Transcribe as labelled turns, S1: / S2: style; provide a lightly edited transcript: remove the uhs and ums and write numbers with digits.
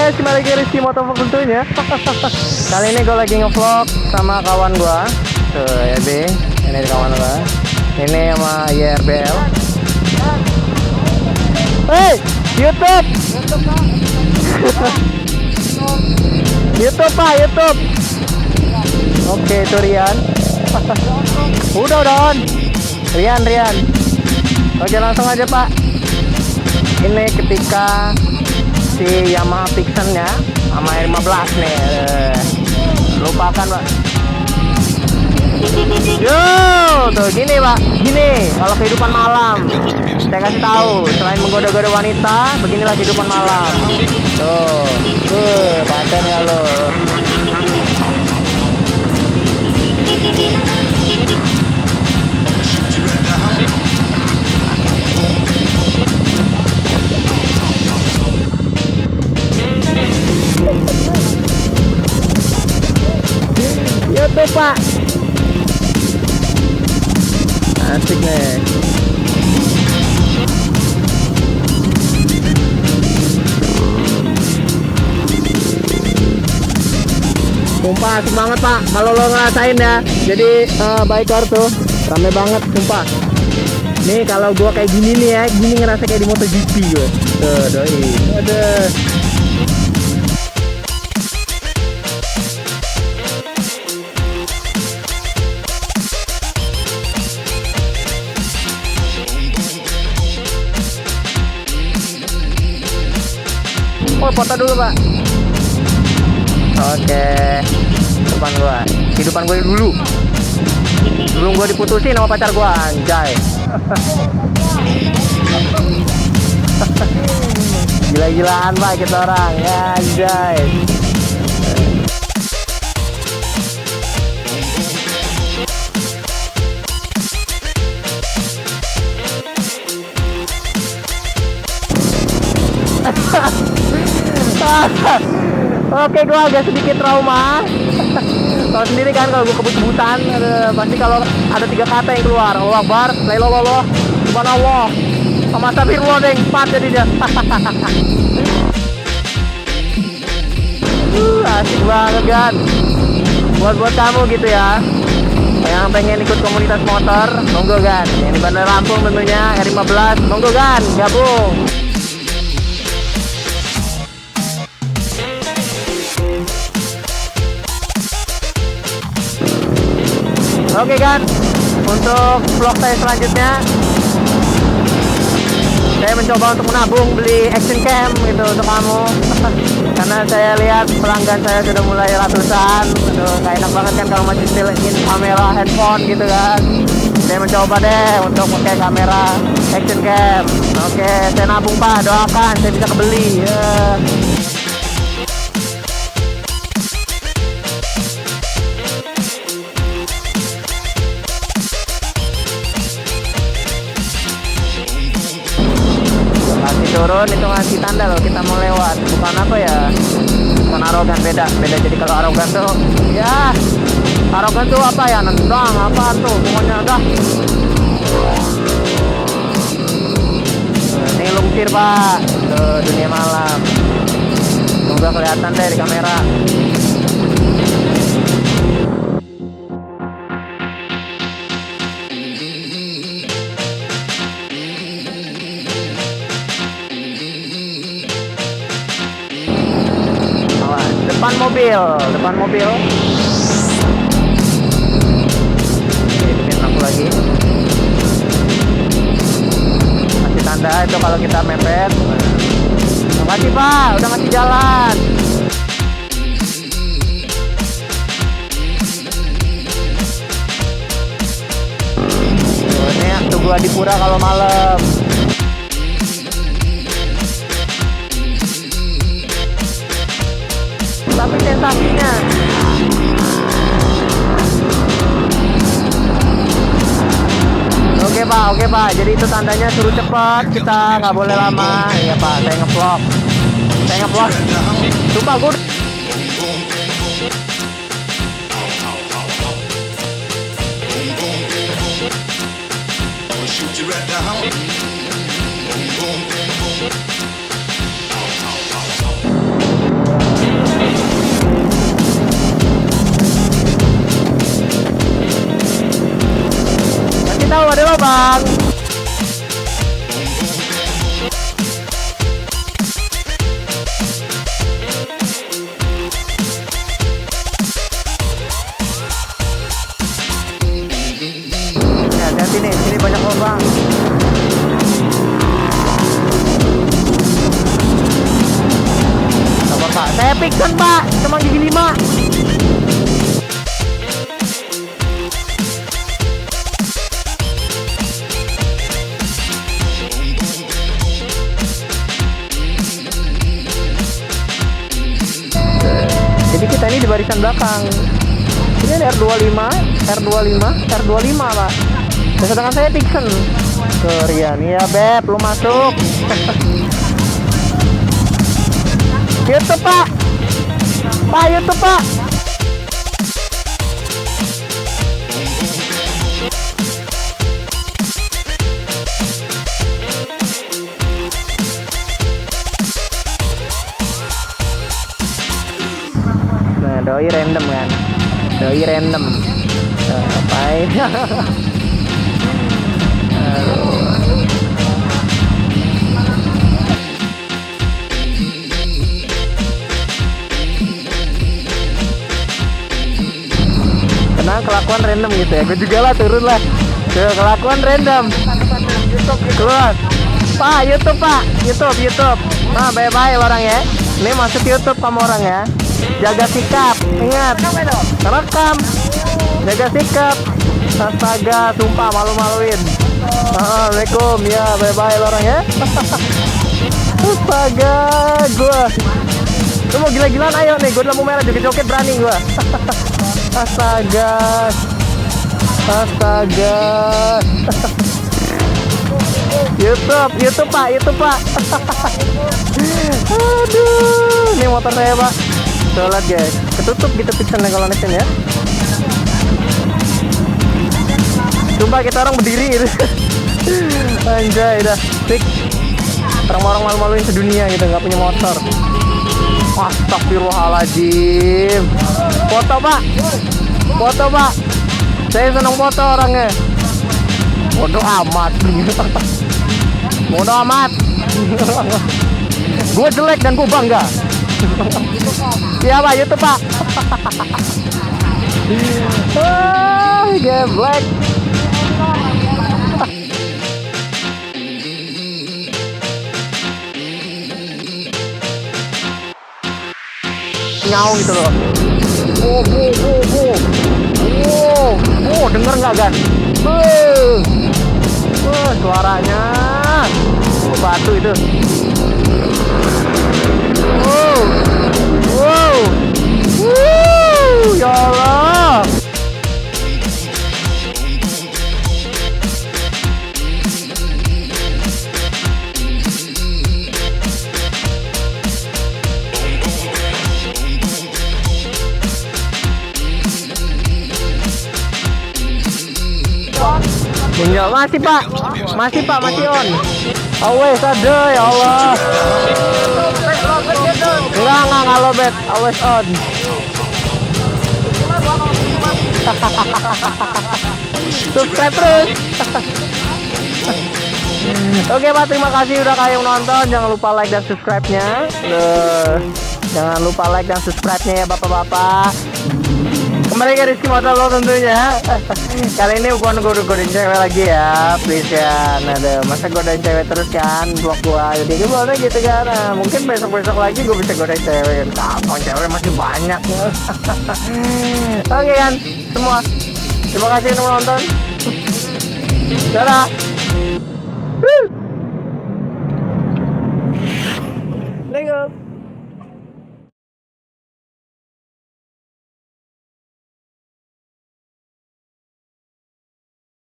S1: guys, kembali lagi Rizky Motovlog tentunya. Kali ini gue lagi ngevlog sama kawan gue. Tuh, YB, ini kawan gue. Ini sama YRBL. Hey, YouTube. YouTube Pak, YouTube. Oke, itu Rian. Udah on. Rian. Oke, langsung aja Pak. Ini ketika si Yamaha Vixen-nya sama R15 nih, lupakan Pak. Yo, tuh gini Pak, gini kalau kehidupan malam. Saya kasih tahu, selain menggoda-goda wanita, beginilah kehidupan malam. Tuh, paten ya lo. YouTube Pak, asik nih. Sumpah asik banget Pak, kalau lo ngerasain ya. Jadi biker tuh rame banget sumpah. Nih kalau gua kayak gini nih ya, gini ngerasa kayak di MotoGP gue. Tuh doi, aduh. Oh, foto dulu Pak. Oke, kehidupan gue dulu. Sebelum gue diputusin sama pacar gue, anjay. Gila-gilaan Pak kita orang, ya anjay. Oke, gue agak sedikit trauma. Kalau sendiri kan kalau gue kebut-kebutan, pasti kalau ada 3 kata yang keluar, Allah Akbar, la ilaha illallah, subhanallah, sama astagfirullah deh, 4 jadinya. Asik banget kan. Buat kamu gitu ya, yang pengen ikut komunitas motor, monggo kan. Yang di Bandar Lampung tentunya R15, monggo kan, gabung. Oke kan, untuk vlog saya selanjutnya, saya mencoba untuk menabung beli action cam gitu untuk kamu. Karena saya lihat pelanggan saya sudah mulai ratusan. Aduh, gak enak banget kan kalau masih still-in kamera handphone gitu kan. Saya mencoba deh untuk pakai kamera action cam. Oke, saya nabung Pak, doakan saya bisa kebeli ya. Turun itu ngasih tanda loh kita mau lewat, bukan apa ya, bukan arogan, beda jadi kalau arogan tuh ya, arogan tuh apa ya, nendang apa tuh pokoknya udah. Ini lungsir Pak, tuh dunia malam, semoga kelihatan deh di kamera. Depan mobil. Ikutin aku lagi. Kasih tanda itu kalau kita mepet. Makasih Pak, udah ngasih jalan. Ini tuh gua di Pura kalau malam. Tapi sensasinya oke Pak, jadi itu tandanya suruh cepat, kita nggak boleh lama. Iya Pak, saya ngevlog sumpah gue. Halo bang. Ya, hati-hati nih, sini banyak lubang. Sabar pak, saya pikir pak, cuma gigi 5. Jadi kita ini di barisan belakang. Ini ada R25, R25 pak. Dan sedangkan saya Dixon. Tuh Rian, iya beb, lu masuk. YouTube pak, YouTube pak. Nah, doi random kan, doi random. Ngapain? Kenapa kelakuan random gitu ya? Gue juga lah turun lah. Kelakuan random. Keluar. Pak, YouTube pak, YouTube. Nah, bye-bye orang ya. Ini masuk YouTube kamu orang ya. Jaga sikap, ingat. Rekam. Jaga sikap. Astaga, sumpah malu-maluin. Assalamualaikum ya, bye-bye orang ya. Astaga, gue. Lu mau gila-gilaan ayo nih, gue lampu merah joget-joget berani gue. Astaga. YouTube pak. Aduh, ini motor saya pak. Tuh lihat guys, ketutup gitu pixelnya kalau nation ya. Sumpah kita orang berdiri gitu. Anjay, dah fix. Orang-orang malu-maluin sedunia gitu, nggak punya motor. Astagfirullahaladzim. Foto pak. Saya senang foto orangnya. Bodoh amat. Gue jelek dan gue bangga. Iya pak, YouTube pak. Geblek. Nyau gitu loh. Denger nggak kan? Suaranya. Batu itu. Ya Allah. Masih pak, masih on. Always ada ya Allah. Enggak lobet, always on. Subscribe terus. Oke pak, terima kasih udah kayak nonton. Jangan lupa like dan subscribe-nya. Jangan lupa like dan subscribe-nya ya bapak-bapak. Kembali ke Rizky Motovlog tentunya. Kali ini bukan godain cewek lagi ya, please ya. Nah, masa godain cewek terus kan vlog gua. Jadi gimana gitu kan. Nah, mungkin besok-besok lagi gua bisa godain cewek kan. Kapan cewek masih banyak ya. Oke kan, semua. Terima kasih udah nonton. Dadah.